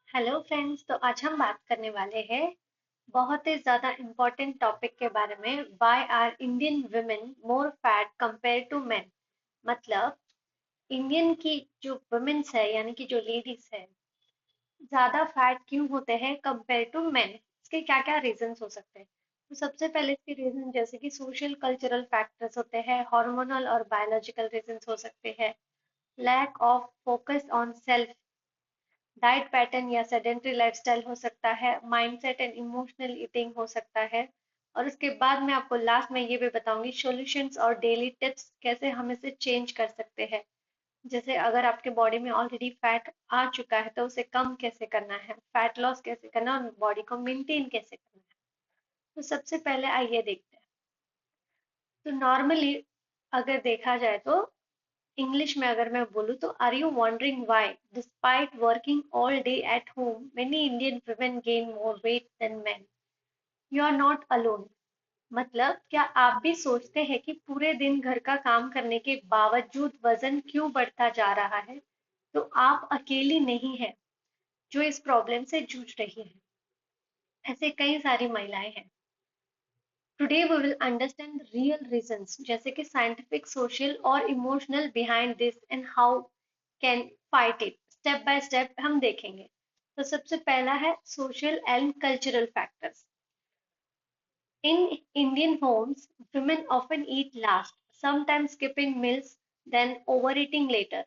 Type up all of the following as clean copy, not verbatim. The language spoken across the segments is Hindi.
हेलो फ्रेंड्स, तो आज हम बात करने वाले हैं बहुत ही ज़्यादा इम्पोर्टेंट टॉपिक के बारे में। Why are Indian women more fat compare to men. मतलब इंडियन की जो वुमेन्स है यानी कि जो लेडीज है ज़्यादा फैट क्यों होते हैं कंपेयर टू मेन। इसके क्या क्या रीजंस हो सकते हैं। तो सबसे पहले इसके रीजन जैसे कि सोशल कल्चरल फैक्टर्स होते हैं, हार्मोनल और बायोलॉजिकल रीजंस हो सकते हैं, lack of focus on self, diet pattern या सेडेंट्री लाइफस्टाइल हो सकता है, माइंडसेट एंड इमोशनल ईटिंग हो सकता है। और उसके बाद मैं आपको लास्ट में ये भी बताऊंगी सॉल्यूशंस और डेली टिप्स कैसे हम इसे चेंज कर सकते हैं। जैसे अगर आपके बॉडी में ऑलरेडी फैट आ चुका है तो उसे कम कैसे करना है, फैट लॉस कैसे करना है और बॉडी को मेंटेन कैसे करना है। तो सबसे पहले आइए देखते हैं। तो नॉर्मली अगर देखा जाए तो इंग्लिश में अगर मैं बोलूँ तो are you wondering why despite working all day at home many Indian women gain more weight than men. You are not alone. मतलब क्या आप भी सोचते हैं कि पूरे दिन घर का काम करने के बावजूद वजन क्यों बढ़ता जा रहा है? तो आप अकेली नहीं है जो इस प्रॉब्लम से जूझ रही है। ऐसे कई सारी महिलाएं हैं। Today we will understand real reasons जैसे कि साइंटिफिक, सोशल और emotional behind this and how can fight it. Step by step हम देखेंगे। तो सबसे पहला है social and cultural factors. In Indian homes, women often eat last, sometimes skipping meals, then overeating later.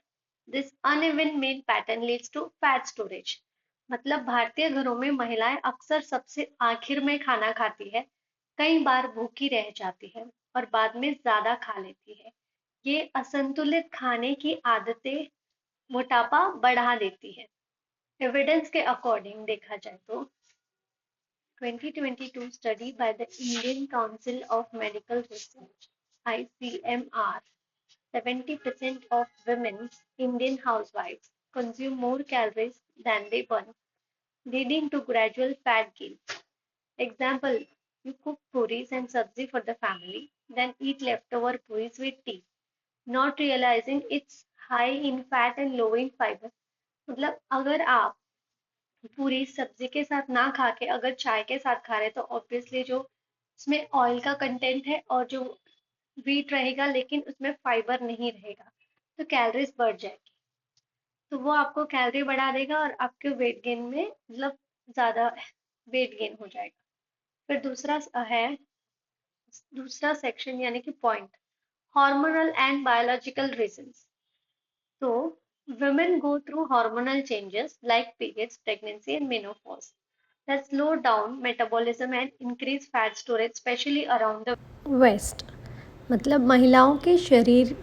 This uneven meal pattern leads to fat storage. मतलब भारतीय घरों में महिलाएं अक्सर सबसे आखिर में खाना खाती है, कई बार भूखी रह जाती है और बाद में ज्यादा खा लेती है। ये असंतुलित खाने की आदतें मोटापा बढ़ा देती है। एविडेंस के अकॉर्डिंग देखा जाए तो 2022 study by the Indian Council of Medical Research (ICMR), 70% of women's Indian housewives consume more calories than they burn, leading to gradual fat gain. Example: you cook puris and sabzi for the family, then eat leftover puris with tea, not realizing it's high in fat and low in fiber. मतलब अगर आप पूरी सब्जी के साथ ना खा के अगर चाय के साथ खा रहे तो ऑब्वियसली जो उसमें ऑयल का कंटेंट है और जो वीट रहेगा लेकिन उसमें फाइबर नहीं रहेगा, तो कैलोरीज बढ़ जाएगी। तो वो आपको कैलोरी बढ़ा देगा और आपके वेट गेन में मतलब ज्यादा वेट गेन हो जाएगा। फिर दूसरा सेक्शन यानी कि point, hormonal and biological reasons. तो women go through hormonal changes like periods, pregnancy, and menopause that slow down metabolism and increase fat storage, especially around the waist मतलब महिलाओं के शरीर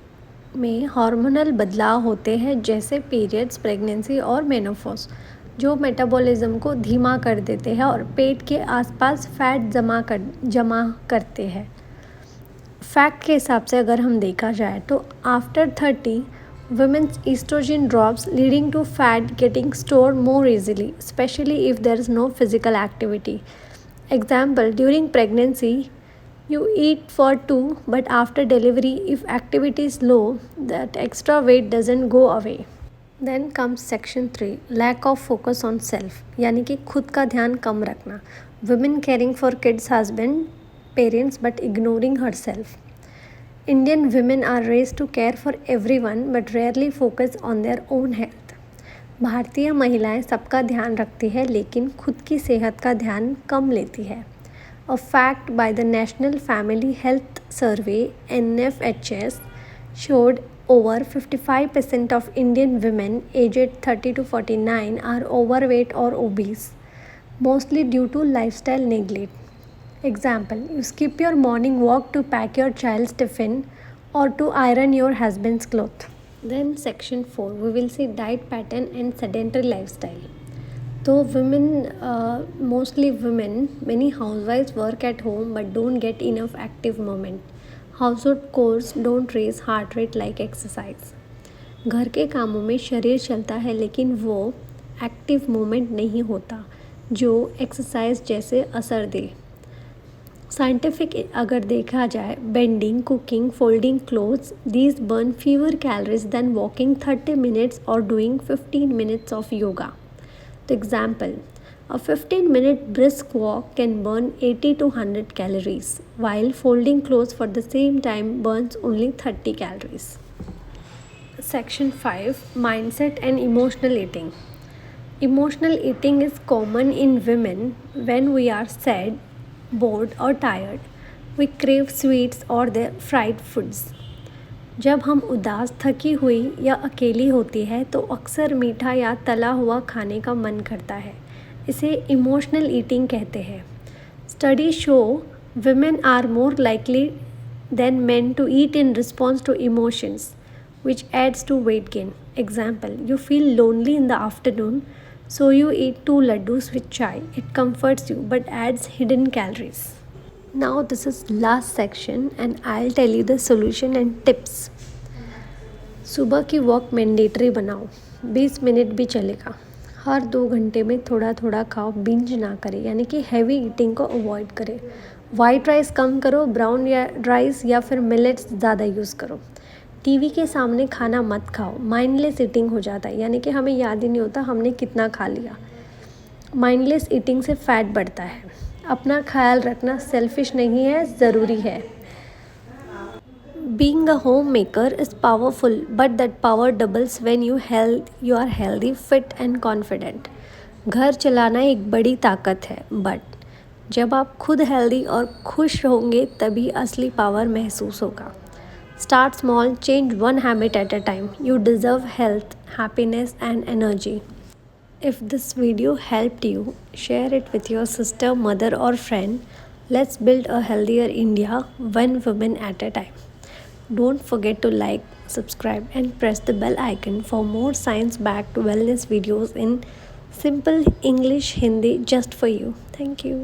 में हार्मोनल बदलाव होते हैं जैसे पीरियड्स, प्रेगनेंसी और मेनोपॉज, जो मेटाबॉलिज्म को धीमा कर देते हैं और पेट के आसपास फैट जमा करते हैं। फैक्ट के हिसाब से अगर हम देखा जाए तो after 30 women's estrogen drops leading to fat getting stored more easily, especially if there is no physical activity. Example, during pregnancy you eat for two, but after delivery if activity is low, that extra weight doesn't go away. Then comes section 3, lack of focus on self, यानी कि खुद का ध्यान कम रखना. Women caring for kids, husband, parents but ignoring herself. Indian women are raised to care for everyone but rarely focus on their own health. भारतीय महिलाएं सबका ध्यान रखती है लेकिन खुद की सेहत का ध्यान कम लेती है. A fact by the National Family Health Survey (NFHS) showed over 55% of Indian women aged 30 to 49 are overweight or obese, mostly due to lifestyle neglect. Example, you skip your morning walk to pack your child's tiffin or to iron your husband's clothes. Then section 4, we will see diet pattern and sedentary lifestyle. Though mostly women, many housewives work at home but don't get enough active movement. Household chores don't raise heart rate like exercise. घर के कामों में शरीर चलता है लेकिन वो एक्टिव मूवमेंट नहीं होता जो एक्सरसाइज जैसे असर दे. साइंटिफिक अगर देखा जाए, bending, cooking, folding clothes, these burn fewer calories than walking 30 minutes और doing 15 minutes of yoga. The example, a 15-minute brisk walk can burn 80 to 100 calories, while folding clothes for the same time burns only 30 calories. Section 5, Mindset and Emotional Eating. Emotional eating is common in women when we are sad, bored or tired. We crave sweets or their fried foods. जब हम उदास, थकी हुई या अकेली होती है तो अक्सर मीठा या तला हुआ खाने का मन करता है. इसे इमोशनल ईटिंग कहते हैं. Study show women are more likely than men to eat in response to emotions, which adds to weight gain. Example, you feel lonely in the afternoon, so you eat 2 laddus with chai. It comforts you but adds hidden calories. Now this is last section and I'll tell you the solution and tips. सुबह की वॉक मैंडेटरी बनाओ. 20 मिनट भी चलेगा. हर 2 घंटे में थोड़ा थोड़ा खाओ. बिंज ना करें, यानी कि हैवी ईटिंग को अवॉइड करें. वाइट राइस कम करो. ब्राउन या राइस या फिर मिलेट्स ज़्यादा यूज़ करो. टीवी के सामने खाना मत खाओ. माइंडलेस ईटिंग हो जाता है, यानी कि हमें याद ही नहीं होता हमने कितना खा लिया. माइंडलेस ईटिंग से फैट बढ़ता है. अपना ख्याल रखना सेल्फिश नहीं है, ज़रूरी है. Being a homemaker is powerful, but that power doubles when you are healthy, fit and confident. घर चलाना एक बड़ी ताकत है, बट जब आप खुद हेल्दी और खुश होंगे तभी असली पावर महसूस होगा. Start small, change one habit at a time. You deserve health, happiness and energy. If this video helped you, share it with your sister, mother or friend. Let's build a healthier India, one woman at a time. Don't forget to like, subscribe and press the bell icon for more science-backed wellness videos in simple English Hindi just for you. Thank you.